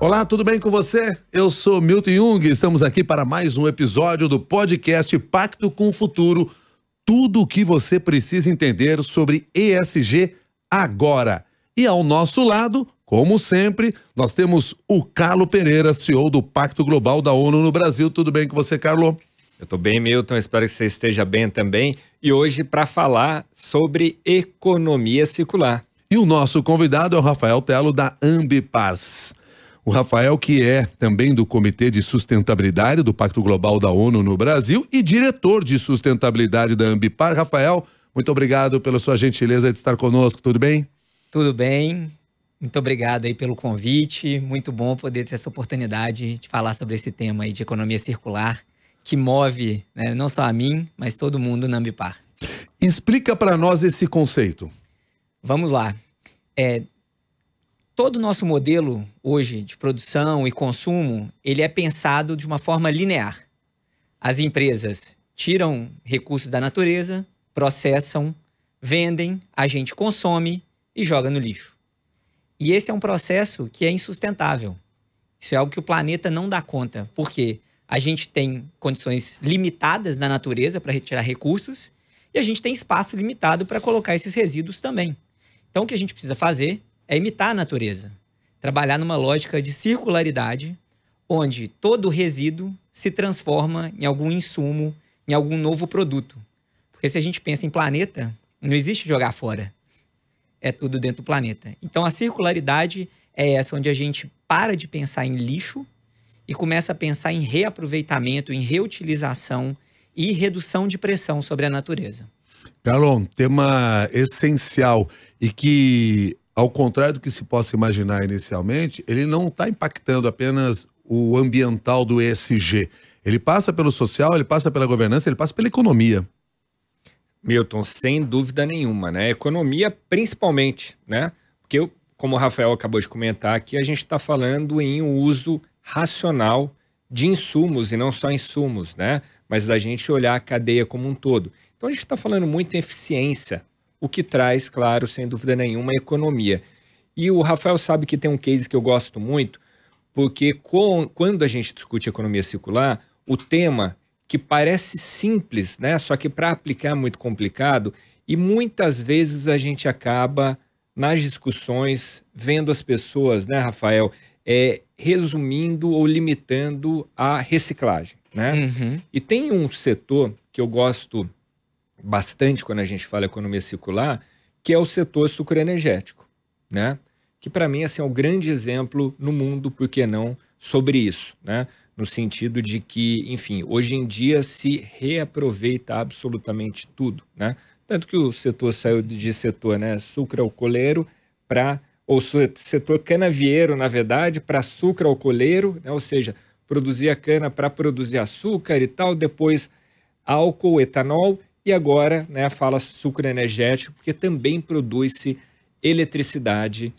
Olá, tudo bem com você? Eu sou Milton Jung, estamos aqui para mais um episódio do podcast Pacto com o Futuro. Tudo o que você precisa entender sobre ESG agora. E ao nosso lado, como sempre, nós temos o Carlo Pereira, CEO do Pacto Global da ONU no Brasil. Tudo bem com você, Carlo? Eu estou bem, Milton, espero que você esteja bem também. E hoje para falar sobre economia circular. E o nosso convidado é o Rafael Tello, da Ambipar. O Rafael, que é também do Comitê de Sustentabilidade do Pacto Global da ONU no Brasil e diretor de sustentabilidade da Ambipar. Rafael, muito obrigado pela sua gentileza de estar conosco, tudo bem? Tudo bem, muito obrigado aí pelo convite, muito bom poder ter essa oportunidade de falar sobre esse tema aí de economia circular, que move, né, não só a mim, mas todo mundo na Ambipar. Explica para nós esse conceito. Vamos lá. Todo o nosso modelo hoje de produção e consumo, ele é pensado de uma forma linear. As empresas tiram recursos da natureza, processam, vendem, a gente consome e joga no lixo. E esse é um processo que é insustentável. Isso é algo que o planeta não dá conta, porque a gente tem condições limitadas na natureza para retirar recursos e a gente tem espaço limitado para colocar esses resíduos também. Então, o que a gente precisa fazer é imitar a natureza. Trabalhar numa lógica de circularidade, onde todo resíduo se transforma em algum insumo, em algum novo produto. Porque se a gente pensa em planeta, não existe jogar fora. É tudo dentro do planeta. Então, a circularidade é essa, onde a gente para de pensar em lixo e começa a pensar em reaproveitamento, em reutilização e redução de pressão sobre a natureza. Carlon, tema essencial e que, ao contrário do que se possa imaginar inicialmente, ele não está impactando apenas o ambiental do ESG. Ele passa pelo social, ele passa pela governança, ele passa pela economia. Milton, sem dúvida nenhuma, né? Economia principalmente, né? Porque, como o Rafael acabou de comentar aqui, a gente está falando em um uso racional de insumos, e não só insumos, né? Mas da gente olhar a cadeia como um todo. Então a gente está falando muito em eficiência, o que traz, claro, sem dúvida nenhuma, a economia. E o Rafael sabe que tem um case que eu gosto muito, porque quando a gente discute economia circular, o tema que parece simples, né? Só que para aplicar é muito complicado, e muitas vezes a gente acaba, nas discussões, vendo as pessoas, né, Rafael, resumindo ou limitando a reciclagem, né? Uhum. E tem um setor que eu gosto bastante quando a gente fala economia circular, que é o setor sucroenergético, né? Que para mim assim, é um grande exemplo no mundo, por que não, sobre isso, né? No sentido de que, enfim, hoje em dia se reaproveita absolutamente tudo, né? Tanto que o setor saiu de setor, né, sucroalcooleiro para, ou setor canavieiro, na verdade, para sucroalcooleiro, né? Ou seja, produzir a cana para produzir açúcar e tal, depois álcool, etanol, e agora, né, fala sucro energético, porque também produz-se eletricidade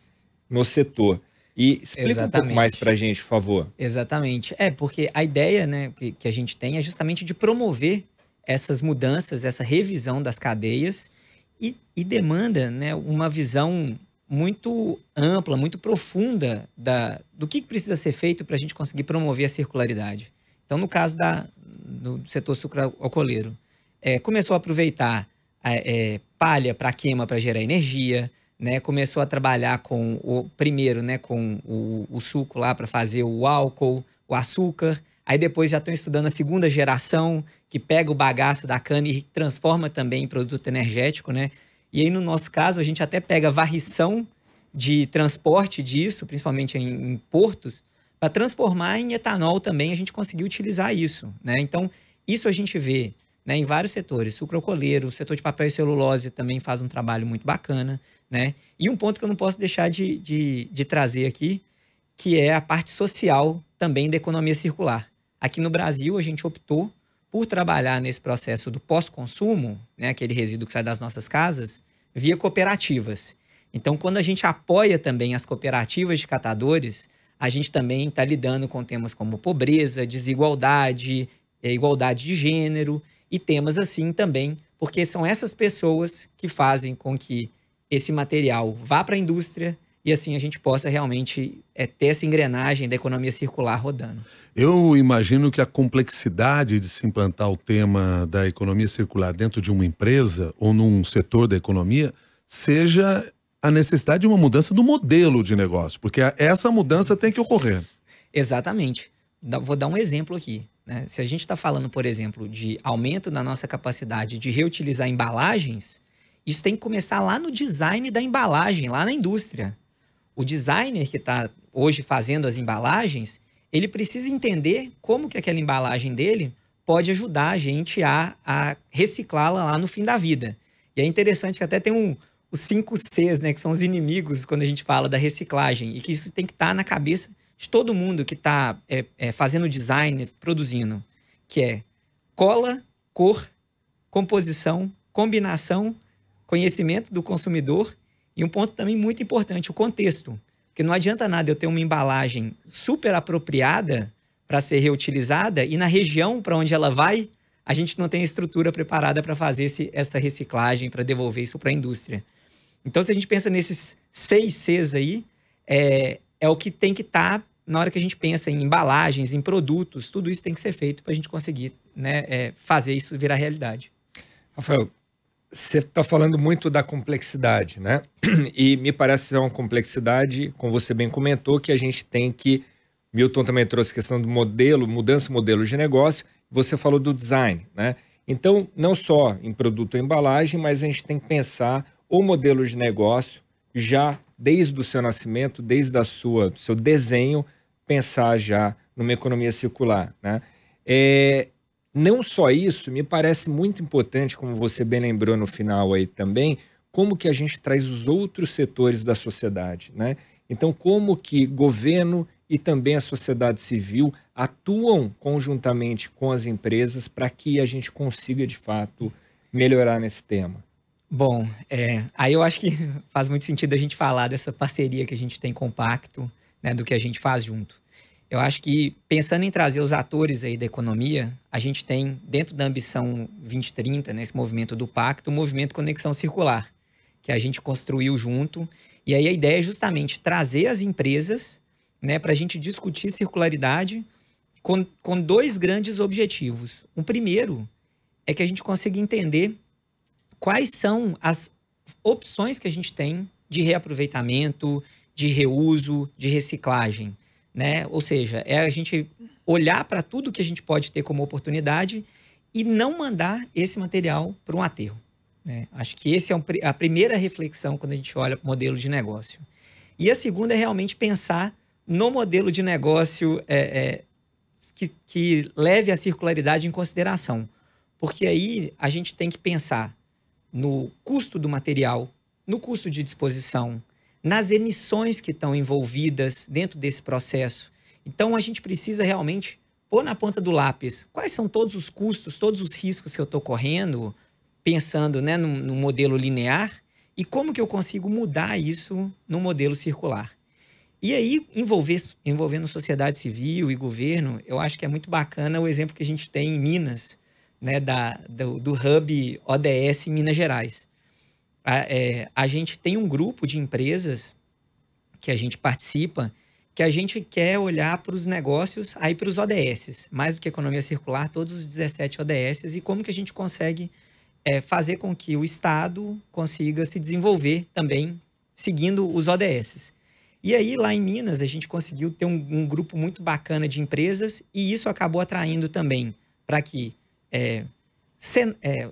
no setor. E explica um pouco mais para a gente, por favor. Exatamente. Porque a ideia, né, que a gente tem é justamente de promover essas mudanças, essa revisão das cadeias e demanda, né, uma visão muito ampla, muito profunda do que precisa ser feito para a gente conseguir promover a circularidade. Então, no caso do setor sucroalcooleiro, começou a aproveitar palha para queima para gerar energia, né? Começou a trabalhar com o suco lá para fazer o álcool, o açúcar. Aí depois já estão estudando a segunda geração, que pega o bagaço da cana e transforma também em produto energético, né? E aí, no nosso caso, a gente até pega a varrição de transporte disso, principalmente em portos, para transformar em etanol também. A gente conseguiu utilizar isso, né? Então, isso a gente vê, né, em vários setores. Sucroalcooleiro, o setor de papel e celulose também faz um trabalho muito bacana, né? E um ponto que eu não posso deixar de trazer aqui, que é a parte social também da economia circular. Aqui no Brasil, a gente optou por trabalhar nesse processo do pós-consumo, né, aquele resíduo que sai das nossas casas, via cooperativas. Então, quando a gente apoia também as cooperativas de catadores, a gente também está lidando com temas como pobreza, desigualdade, igualdade de gênero e temas assim também, porque são essas pessoas que fazem com que esse material vá para a indústria, e assim a gente possa realmente ter essa engrenagem da economia circular rodando. Eu imagino que a complexidade de se implantar o tema da economia circular dentro de uma empresa ou num setor da economia seja a necessidade de uma mudança do modelo de negócio, porque essa mudança tem que ocorrer. Exatamente. Vou dar um exemplo aqui, né? Se a gente está falando, por exemplo, de aumento na nossa capacidade de reutilizar embalagens, isso tem que começar lá no design da embalagem, lá na indústria. O designer que está hoje fazendo as embalagens, ele precisa entender como que aquela embalagem dele pode ajudar a gente a reciclá-la lá no fim da vida. E é interessante que até tem os 5 Cs, né, que são os inimigos quando a gente fala da reciclagem, e que isso tem que estar na cabeça de todo mundo que está fazendo design, produzindo, que é cola, cor, composição, combinação, conhecimento do consumidor e um ponto também muito importante, o contexto. Porque não adianta nada eu ter uma embalagem super apropriada para ser reutilizada e na região para onde ela vai, a gente não tem a estrutura preparada para fazer essa reciclagem, para devolver isso para a indústria. Então, se a gente pensa nesses 6 Cs aí, é o que tem que estar na hora que a gente pensa em embalagens, em produtos, tudo isso tem que ser feito para a gente conseguir, né, fazer isso virar realidade. Rafael, você está falando muito da complexidade, né? E me parece ser uma complexidade, como você bem comentou, que a gente tem que... Milton também trouxe a questão do modelo, mudança do modelo de negócio, você falou do design, né? Então, não só em produto ou embalagem, mas a gente tem que pensar o modelo de negócio já desde o seu nascimento, desde do seu desenho, pensar já numa economia circular, né? Não só isso, me parece muito importante, como você bem lembrou no final aí também, como que a gente traz os outros setores da sociedade, né? Então, como que governo e também a sociedade civil atuam conjuntamente com as empresas para que a gente consiga, de fato, melhorar nesse tema? Bom, aí eu acho que faz muito sentido a gente falar dessa parceria que a gente tem com o Pacto, né, do que a gente faz junto. Eu acho que, pensando em trazer os atores aí da economia, a gente tem, dentro da Ambição 2030, nesse movimento do Pacto, o movimento Conexão Circular, que a gente construiu junto. E aí a ideia é justamente trazer as empresas, né, para a gente discutir circularidade com 2 grandes objetivos. O primeiro é que a gente consiga entender quais são as opções que a gente tem de reaproveitamento, de reuso, de reciclagem, né? Ou seja, é a gente olhar para tudo que a gente pode ter como oportunidade e não mandar esse material para um aterro, né? Acho que essa é a primeira reflexão quando a gente olha para o modelo de negócio. E a segunda é realmente pensar no modelo de negócio que leve a circularidade em consideração. Porque aí a gente tem que pensar no custo do material, no custo de disposição, nas emissões que estão envolvidas dentro desse processo. Então, a gente precisa realmente pôr na ponta do lápis quais são todos os custos, todos os riscos que eu estou correndo, pensando, né, no modelo linear, e como que eu consigo mudar isso no modelo circular. E aí, envolvendo sociedade civil e governo, eu acho que é muito bacana o exemplo que a gente tem em Minas, né, do Hub ODS em Minas Gerais. A gente tem um grupo de empresas que a gente participa, que a gente quer olhar para os negócios, aí para os ODS, mais do que economia circular, todos os 17 ODS, e como que a gente consegue fazer com que o Estado consiga se desenvolver também seguindo os ODS. E aí, lá em Minas, a gente conseguiu ter um grupo muito bacana de empresas, e isso acabou atraindo também para que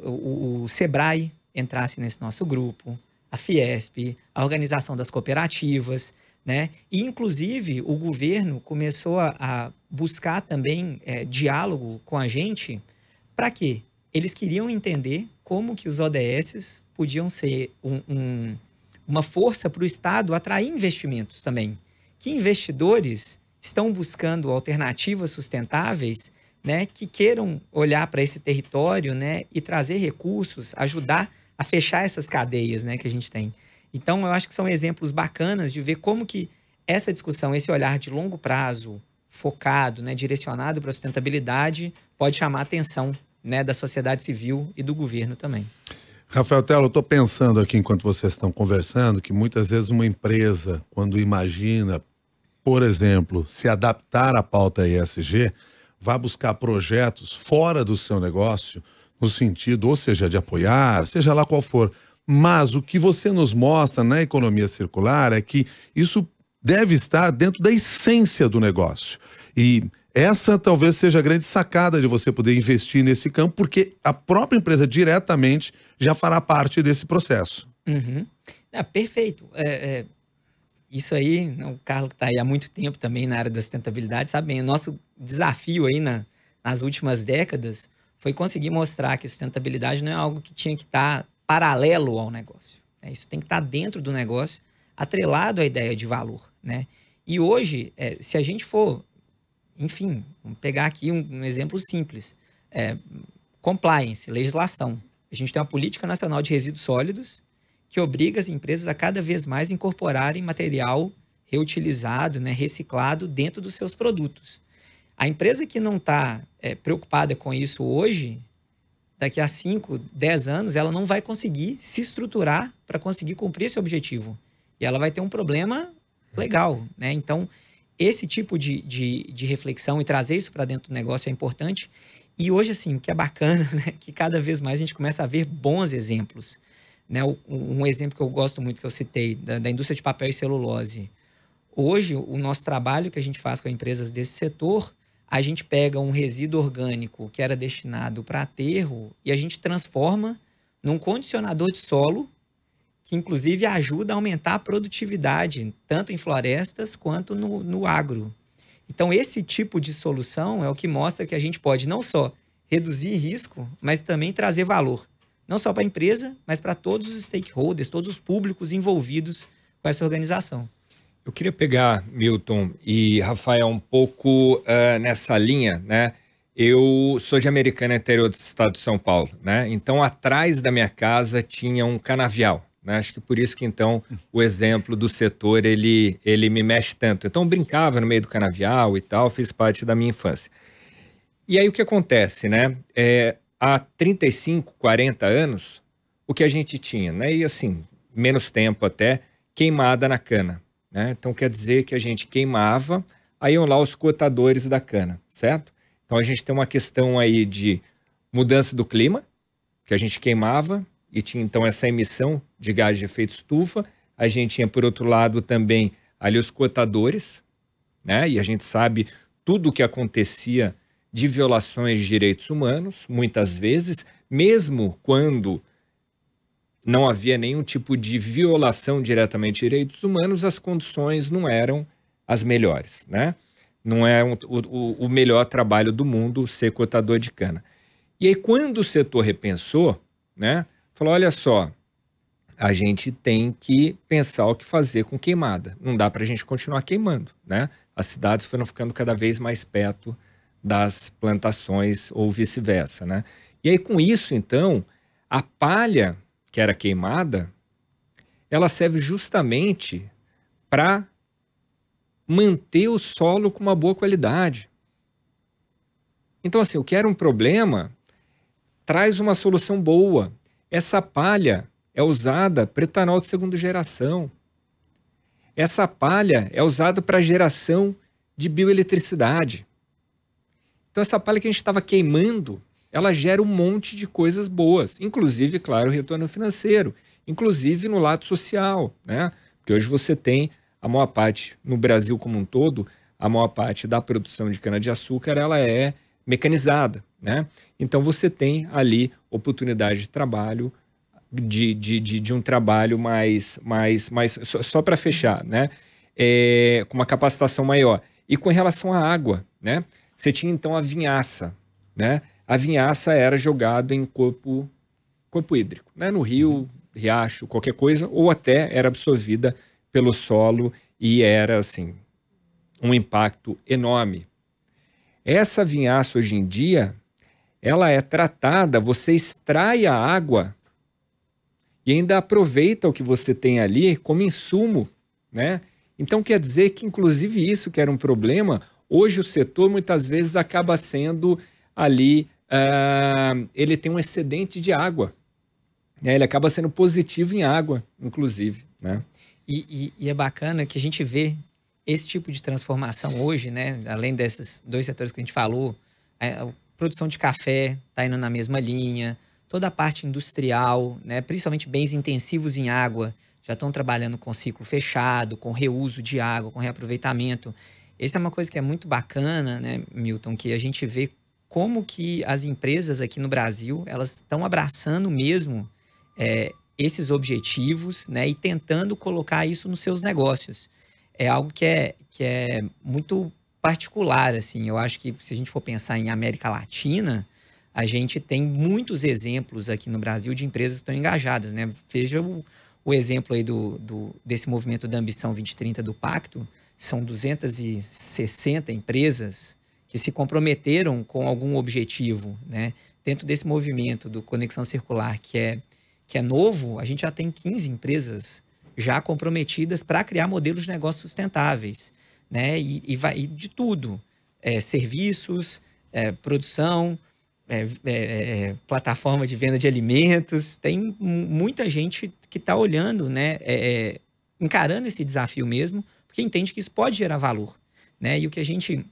o Sebrae entrasse nesse nosso grupo, a Fiesp, a Organização das Cooperativas, né? E, inclusive, o governo começou a buscar também diálogo com a gente. Para quê? Eles queriam entender como que os ODS podiam ser uma força para o Estado atrair investimentos também. Que investidores estão buscando alternativas sustentáveis, né, que queiram olhar para esse território, né, e trazer recursos, ajudar a fechar essas cadeias, né, que a gente tem. Então, eu acho que são exemplos bacanas de ver como que essa discussão, esse olhar de longo prazo, focado, né, direcionado para a sustentabilidade, pode chamar a atenção, né, da sociedade civil e do governo também. Rafael Tello, eu estou pensando aqui enquanto vocês estão conversando que muitas vezes uma empresa, quando imagina, por exemplo, se adaptar à pauta ESG, vai buscar projetos fora do seu negócio, no sentido, ou seja, de apoiar, seja lá qual for. Mas o que você nos mostra na economia circular é que isso deve estar dentro da essência do negócio. E essa talvez seja a grande sacada de você poder investir nesse campo, porque a própria empresa diretamente já fará parte desse processo. Uhum. Perfeito. Isso aí, o Carlos que está aí há muito tempo também na área da sustentabilidade, sabe bem, o nosso desafio aí nas últimas décadas foi conseguir mostrar que sustentabilidade não é algo que tinha que estar paralelo ao negócio. Isso tem que estar dentro do negócio, atrelado à ideia de valor, né? E hoje, se a gente for, enfim, vamos pegar aqui um exemplo simples. Compliance, legislação. A gente tem uma política nacional de resíduos sólidos que obriga as empresas a cada vez mais incorporarem material reutilizado, né, reciclado dentro dos seus produtos. A empresa que não está preocupada com isso hoje, daqui a 5, 10 anos, ela não vai conseguir se estruturar para conseguir cumprir esse objetivo. E ela vai ter um problema legal, né? Então, esse tipo de reflexão e trazer isso para dentro do negócio é importante. E hoje, assim, o que é bacana, né? Que cada vez mais a gente começa a ver bons exemplos. Né? Um exemplo que eu gosto muito, que eu citei, da indústria de papel e celulose. Hoje, o nosso trabalho que a gente faz com empresas desse setor, a gente pega um resíduo orgânico que era destinado para aterro e a gente transforma num condicionador de solo que, inclusive, ajuda a aumentar a produtividade, tanto em florestas quanto no agro. Então, esse tipo de solução é o que mostra que a gente pode não só reduzir risco, mas também trazer valor. Não só para a empresa, mas para todos os stakeholders, todos os públicos envolvidos com essa organização. Eu queria pegar, Milton e Rafael, um pouco nessa linha, né? Eu sou de Americana, interior do estado de São Paulo, né? Então, atrás da minha casa tinha um canavial, né? Acho que por isso que, então, o exemplo do setor, ele me mexe tanto. Então, eu brincava no meio do canavial e tal, fiz parte da minha infância. E aí, o que acontece, né? Há 35, 40 anos, o que a gente tinha, né? E assim, menos tempo até, queimada na cana, né? Então, quer dizer que a gente queimava, aí iam lá os cotadores da cana, certo? Então, a gente tem uma questão aí de mudança do clima, que a gente queimava, e tinha, então, essa emissão de gás de efeito estufa. A gente tinha, por outro lado, também ali os cotadores, né? E a gente sabe tudo o que acontecia de violações de direitos humanos, muitas vezes, mesmo quando não havia nenhum tipo de violação diretamente de direitos humanos, as condições não eram as melhores, né? Não é o melhor trabalho do mundo ser cotador de cana. E aí, quando o setor repensou, né, falou, olha só, a gente tem que pensar o que fazer com queimada. Não dá para a gente continuar queimando, né? As cidades foram ficando cada vez mais perto das plantações ou vice-versa, né? E aí, com isso, então, a palha que era queimada, ela serve justamente para manter o solo com uma boa qualidade. Então, assim, o que era um problema traz uma solução boa. Essa palha é usada para etanol de segunda geração. Essa palha é usada para geração de bioeletricidade. Então, essa palha que a gente estava queimando, ela gera um monte de coisas boas, inclusive, claro, o retorno financeiro, inclusive no lado social, né? Porque hoje você tem a maior parte, no Brasil como um todo, a maior parte da produção de cana-de-açúcar, ela é mecanizada, né? Então, você tem ali oportunidade de trabalho, de um trabalho mais só para fechar, né? Com uma capacitação maior. E com relação à água, né? Você tinha, então, a vinhaça, né? A vinhaça era jogada em corpo hídrico, né? No rio, riacho, qualquer coisa, ou até era absorvida pelo solo e era, assim, um impacto enorme. Essa vinhaça, hoje em dia, ela é tratada, você extrai a água e ainda aproveita o que você tem ali como insumo, né? Então, quer dizer que, inclusive, isso que era um problema, hoje o setor, muitas vezes, acaba sendo ali, ele tem um excedente de água. Ele acaba sendo positivo em água, inclusive, né? E é bacana que a gente vê esse tipo de transformação hoje, né? Além desses dois setores que a gente falou, a produção de café está indo na mesma linha, toda a parte industrial, né? Principalmente bens intensivos em água, já estão trabalhando com ciclo fechado, com reuso de água, com reaproveitamento. Essa é uma coisa que é muito bacana, né, Milton, que a gente vê como que as empresas aqui no Brasil, elas estão abraçando mesmo esses objetivos, né, e tentando colocar isso nos seus negócios. É algo que é muito particular, assim. Eu acho que se a gente for pensar em América Latina, a gente tem muitos exemplos aqui no Brasil de empresas que estão engajadas, né? Veja o exemplo aí desse movimento da Ambição 2030 do Pacto. São 260 empresas que se comprometeram com algum objetivo, né? Dentro desse movimento do Conexão Circular, que é novo, a gente já tem 15 empresas já comprometidas para criar modelos de negócios sustentáveis, né? E vai de tudo, serviços, produção, plataforma de venda de alimentos. Tem muita gente que está olhando, né? Encarando esse desafio mesmo, porque entende que isso pode gerar valor, né? E o que a gente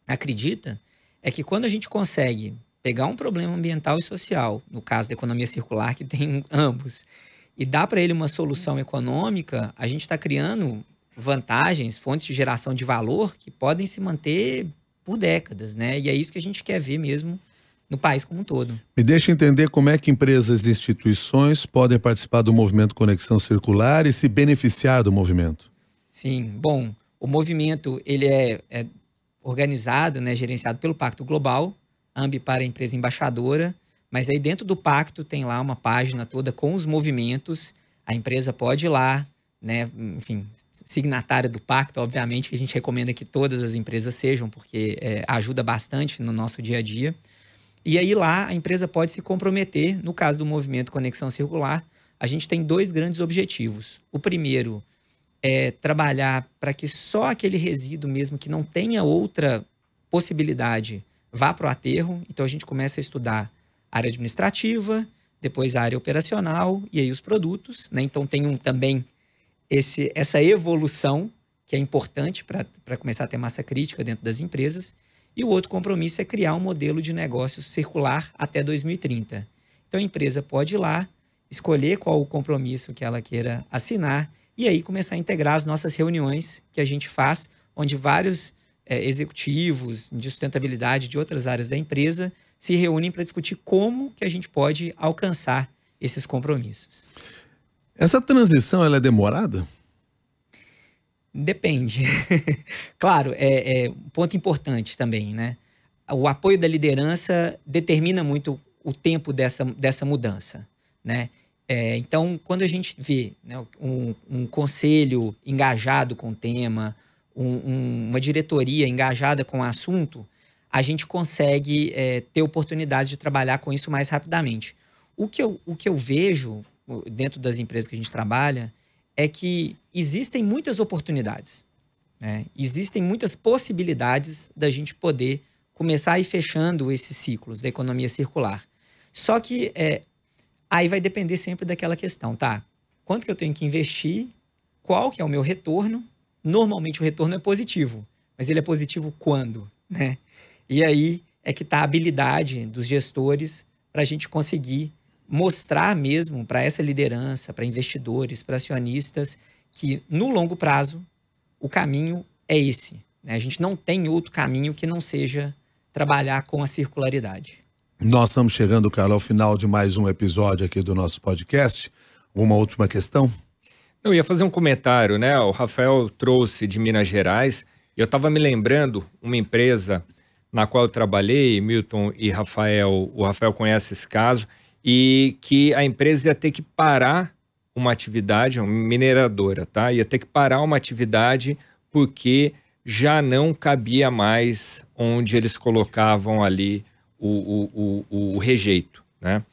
acredita é que quando a gente consegue pegar um problema ambiental e social, no caso da economia circular, que tem ambos, e dar para ele uma solução econômica, a gente está criando vantagens, fontes de geração de valor que podem se manter por décadas, né? E é isso que a gente quer ver mesmo no país como um todo. Me deixa entender como é que empresas e instituições podem participar do movimento Conexão Circular e se beneficiar do movimento. Sim, bom, o movimento ele é organizado, né, gerenciado pelo Pacto Global, a Ambipar é a empresa embaixadora, mas aí dentro do Pacto tem lá uma página toda com os movimentos, a empresa pode ir lá, né, enfim, signatária do Pacto, obviamente que a gente recomenda que todas as empresas sejam, porque ajuda bastante no nosso dia a dia. E aí lá a empresa pode se comprometer, no caso do movimento Conexão Circular, a gente tem 2 grandes objetivos. O primeiro é trabalhar para que só aquele resíduo mesmo que não tenha outra possibilidade vá para o aterro. Então a gente começa a estudar a área administrativa, depois a área operacional e aí os produtos, né? Então tem também essa evolução que é importante para começar a ter massa crítica dentro das empresas. E o outro compromisso é criar um modelo de negócio circular até 2030. Então a empresa pode ir lá, escolher qual o compromisso que ela queira assinar e aí começar a integrar as nossas reuniões que a gente faz, onde vários executivos de sustentabilidade de outras áreas da empresa se reúnem para discutir como que a gente pode alcançar esses compromissos. Essa transição, ela é demorada? Depende. Claro, um ponto importante também, né? O apoio da liderança determina muito o tempo dessa mudança, né? Então, quando a gente vê, né, um conselho engajado com o tema, uma diretoria engajada com o assunto, a gente consegue ter oportunidade de trabalhar com isso mais rapidamente. O que eu vejo dentro das empresas que a gente trabalha é que existem muitas oportunidades, né? Existem muitas possibilidades da gente poder começar a ir fechando esses ciclos da economia circular. Só que aí vai depender sempre daquela questão, tá? Quanto que eu tenho que investir? Qual que é o meu retorno? Normalmente o retorno é positivo, mas ele é positivo quando, né? E aí é que está a habilidade dos gestores para a gente conseguir mostrar mesmo para essa liderança, para investidores, para acionistas, que no longo prazo o caminho é esse, né? A gente não tem outro caminho que não seja trabalhar com a circularidade. Nós estamos chegando, Carla, ao final de mais um episódio aqui do nosso podcast. Uma última questão? Eu ia fazer um comentário, né? O Rafael trouxe de Minas Gerais. Eu estava me lembrando uma empresa na qual eu trabalhei, Milton e Rafael, o Rafael conhece esse caso, e que a empresa ia ter que parar uma atividade, uma mineradora, tá? Ia ter que parar uma atividade porque já não cabia mais onde eles colocavam ali o rejeito, né?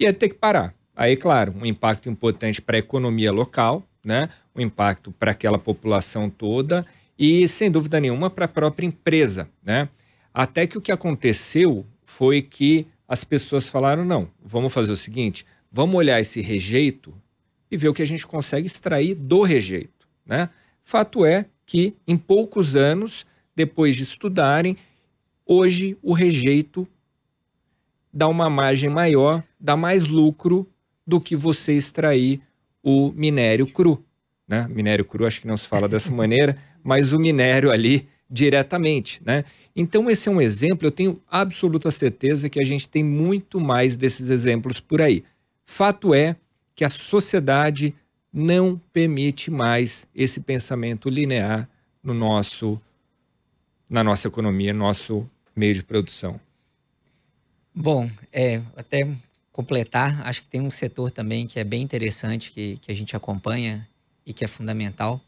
Ia ter que parar. Aí, claro, um impacto importante para a economia local, né? Um impacto para aquela população toda e, sem dúvida nenhuma, para a própria empresa, né? Até que o que aconteceu foi que as pessoas falaram, não, vamos fazer o seguinte, vamos olhar esse rejeito e ver o que a gente consegue extrair do rejeito, né? Fato é que em poucos anos, depois de estudarem, hoje o rejeito dá uma margem maior, dá mais lucro do que você extrair o minério cru, né? Minério cru acho que não se fala dessa maneira, mas o minério ali diretamente, né? Então esse é um exemplo, eu tenho absoluta certeza que a gente tem muito mais desses exemplos por aí. Fato é que a sociedade não permite mais esse pensamento linear no na nossa economia, no nosso meio de produção. Bom, até completar, acho que tem um setor também que é bem interessante, que a gente acompanha e que é fundamental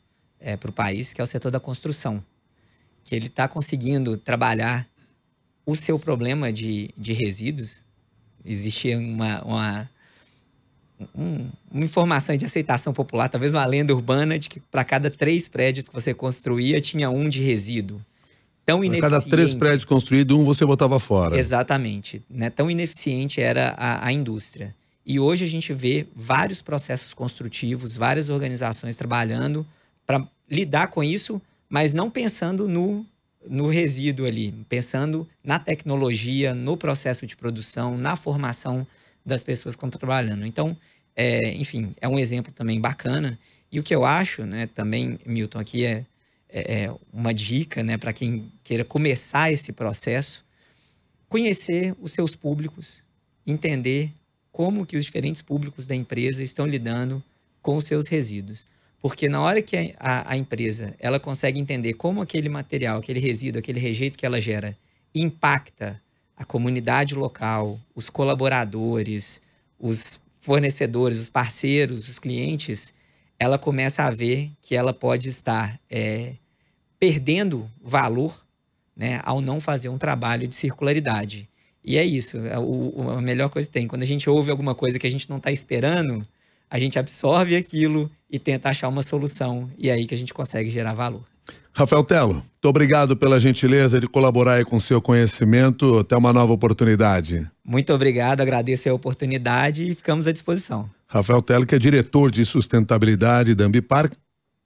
para o país, que é o setor da construção. Que ele está conseguindo trabalhar o seu problema de resíduos. Existia uma informação de aceitação popular, talvez uma lenda urbana, de que para cada 3 prédios que você construía, tinha um de resíduo. Tão ineficiente. Cada 3 prédios construídos, um você botava fora. Exatamente. Né? Tão ineficiente era a indústria. E hoje a gente vê vários processos construtivos, várias organizações trabalhando para lidar com isso, mas não pensando no resíduo ali, pensando na tecnologia, no processo de produção, na formação das pessoas que estão trabalhando. Então, enfim, é um exemplo também bacana. E o que eu acho, né, também, Milton, aqui é uma dica, né, para quem queira começar esse processo, conhecer os seus públicos, entender como que os diferentes públicos da empresa estão lidando com os seus resíduos. Porque na hora que a empresa ela consegue entender como aquele material, aquele resíduo, aquele rejeito que ela gera impacta a comunidade local, os colaboradores, os fornecedores, os parceiros, os clientes, ela começa a ver que ela pode estar perdendo valor, né, ao não fazer um trabalho de circularidade. E é isso, a melhor coisa que tem. Quando a gente ouve alguma coisa que a gente não está esperando, a gente absorve aquilo e tenta achar uma solução. E é aí que a gente consegue gerar valor. Rafael Tello, muito obrigado pela gentileza de colaborar aí com o seu conhecimento. Até uma nova oportunidade. Muito obrigado, agradeço a oportunidade e ficamos à disposição. Rafael Tello, que é diretor de sustentabilidade da Ambipar,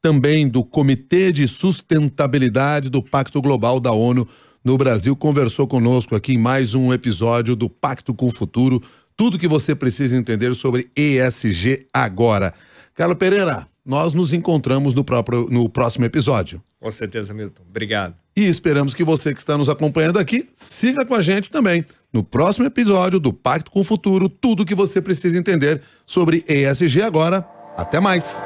também do Comitê de Sustentabilidade do Pacto Global da ONU no Brasil, conversou conosco aqui em mais um episódio do Pacto com o Futuro. Tudo que você precisa entender sobre ESG agora. Carlos Pereira, nós nos encontramos no próximo episódio. Com certeza, Milton. Obrigado. E esperamos que você que está nos acompanhando aqui, siga com a gente também no próximo episódio do Pacto com o Futuro. Tudo que você precisa entender sobre ESG agora. Até mais!